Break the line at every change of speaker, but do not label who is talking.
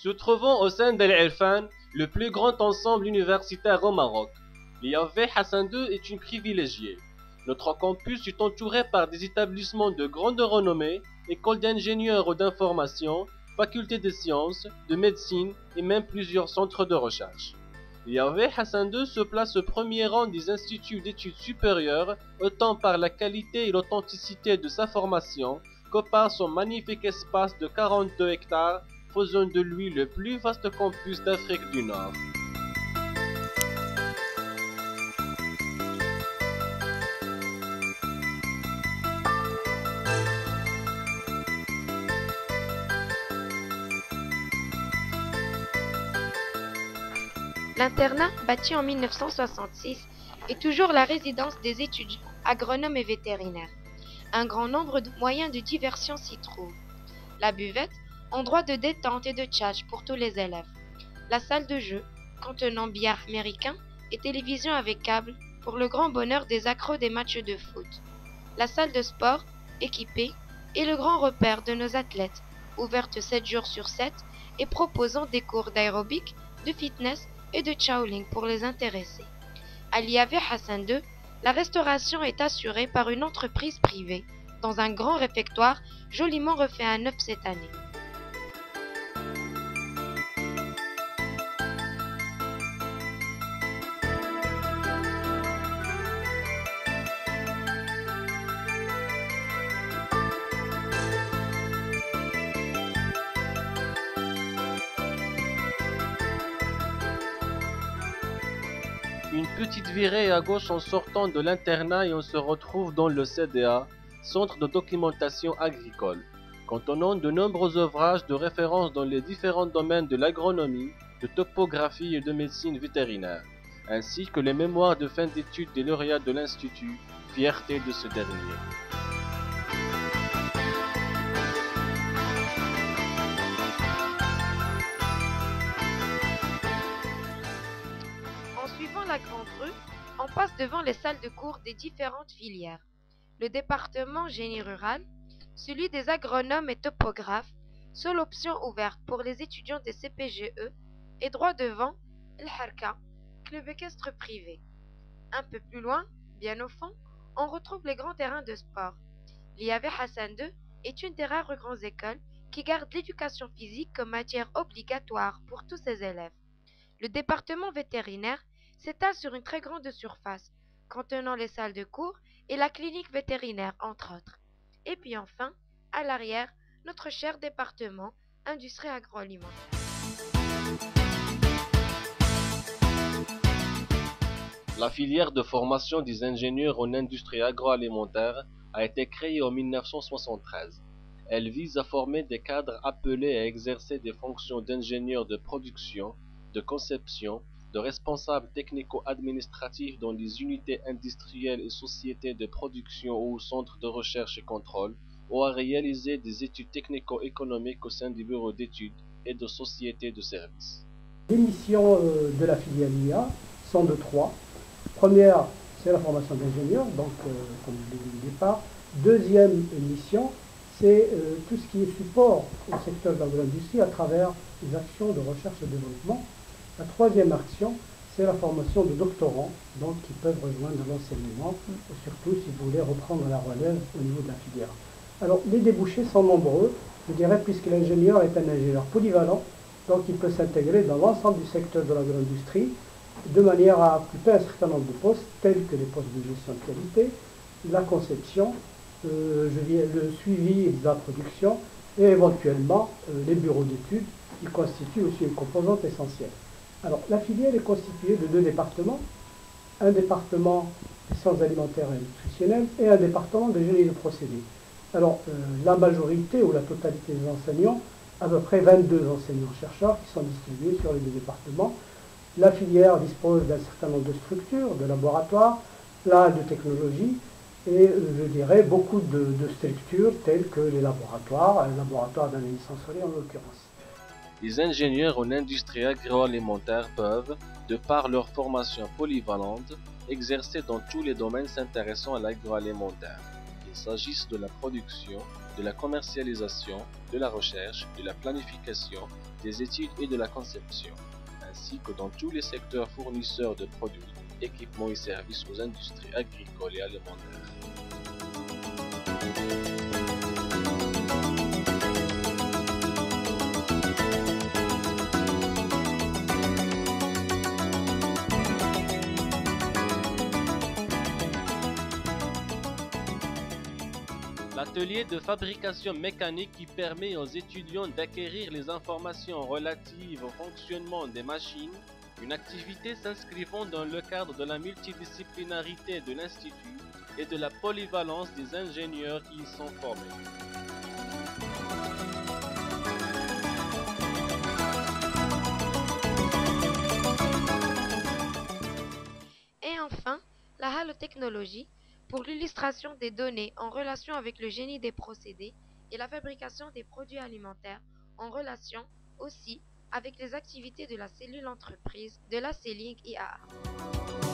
Se trouvant au sein d'Al Irfan, le plus grand ensemble universitaire au Maroc, l'IAV Hassan II est une privilégiée. Notre campus est entouré par des établissements de grande renommée, écoles d'ingénieurs ou d'information, facultés de sciences, de médecine et même plusieurs centres de recherche. L'IAV Hassan II se place au premier rang des instituts d'études supérieures, autant par la qualité et l'authenticité de sa formation que par son magnifique espace de 42 hectares, faisant de lui le plus vaste campus d'Afrique du Nord.
L'internat, bâti en 1966, est toujours la résidence des étudiants agronomes et vétérinaires. Un grand nombre de moyens de diversion s'y trouvent. La buvette, endroit de détente et de tchatch pour tous les élèves. La salle de jeu, contenant billard américain et télévision avec câble pour le grand bonheur des accros des matchs de foot. La salle de sport, équipée, est le grand repère de nos athlètes, ouverte 7 jours sur 7 et proposant des cours d'aérobic, de fitness et de Shaolin pour les intéressés. À l'IAV Hassan II, la restauration est assurée par une entreprise privée, dans un grand réfectoire joliment refait à neuf cette année.
Une petite virée à gauche en sortant de l'internat et on se retrouve dans le CDA, Centre de documentation agricole, contenant de nombreux ouvrages de référence dans les différents domaines de l'agronomie, de topographie et de médecine vétérinaire, ainsi que les mémoires de fin d'études des lauréats de l'Institut, fierté de ce dernier.
En suivant la grande rue, on passe devant les salles de cours des différentes filières. Le département génie rural, celui des agronomes et topographes, seule option ouverte pour les étudiants des CPGE, et droit devant, El Harka, club équestre privé. Un peu plus loin, bien au fond, on retrouve les grands terrains de sport. L'IAV Hassan II est une des rares grandes écoles qui garde l'éducation physique comme matière obligatoire pour tous ses élèves. Le département vétérinaire s'étale sur une très grande surface, contenant les salles de cours et la clinique vétérinaire, entre autres. Et puis enfin, à l'arrière, notre cher département industrie agroalimentaire.
La filière de formation des ingénieurs en industrie agroalimentaire a été créée en 1973. Elle vise à former des cadres appelés à exercer des fonctions d'ingénieurs de production, de conception, de responsables technico-administratifs dans les unités industrielles et sociétés de production ou centres de recherche et contrôle, ou à réaliser des études technico-économiques au sein des bureaux d'études et de sociétés de services.
Les missions de la filière IA sont de trois. Première, c'est la formation d'ingénieurs, donc comme je l'ai dit au départ. Deuxième mission, c'est tout ce qui est support au secteur de l'agro-industrie à travers les actions de recherche et développement. La troisième action, c'est la formation de doctorants, donc qui peuvent rejoindre l'enseignement, surtout si vous voulez reprendre la relève au niveau de la filière. Alors, les débouchés sont nombreux, je dirais, puisque l'ingénieur est un ingénieur polyvalent, donc il peut s'intégrer dans l'ensemble du secteur de l'agro-industrie, de manière à occuper un certain nombre de postes, tels que les postes de gestion de qualité, la conception, le suivi de la production et éventuellement les bureaux d'études qui constituent aussi une composante essentielle. Alors la filière est constituée de deux départements, un département des sciences alimentaires et nutritionnelles et un département de génie de procédés. Alors la majorité ou la totalité des enseignants, à peu près 22 enseignants-chercheurs qui sont distribués sur les deux départements. La filière dispose d'un certain nombre de structures, de laboratoires, là de technologie, et je dirais beaucoup de structures telles que les laboratoires, un laboratoire d'analyse sensorielle en l'occurrence.
Les ingénieurs en industrie agroalimentaire peuvent, de par leur formation polyvalente, exercer dans tous les domaines s'intéressant à l'agroalimentaire, qu'il s'agisse de la production, de la commercialisation, de la recherche, de la planification, des études et de la conception, ainsi que dans tous les secteurs fournisseurs de produits, équipements et services aux industries agricoles et alimentaires. L'atelier de fabrication mécanique qui permet aux étudiants d'acquérir les informations relatives au fonctionnement des machines, une activité s'inscrivant dans le cadre de la multidisciplinarité de l'Institut et de la polyvalence des ingénieurs qui y sont formés.
Et enfin, la halotechnologie, pour l'illustration des données en relation avec le génie des procédés et la fabrication des produits alimentaires en relation aussi avec les activités de la cellule entreprise de la CELIG IAA.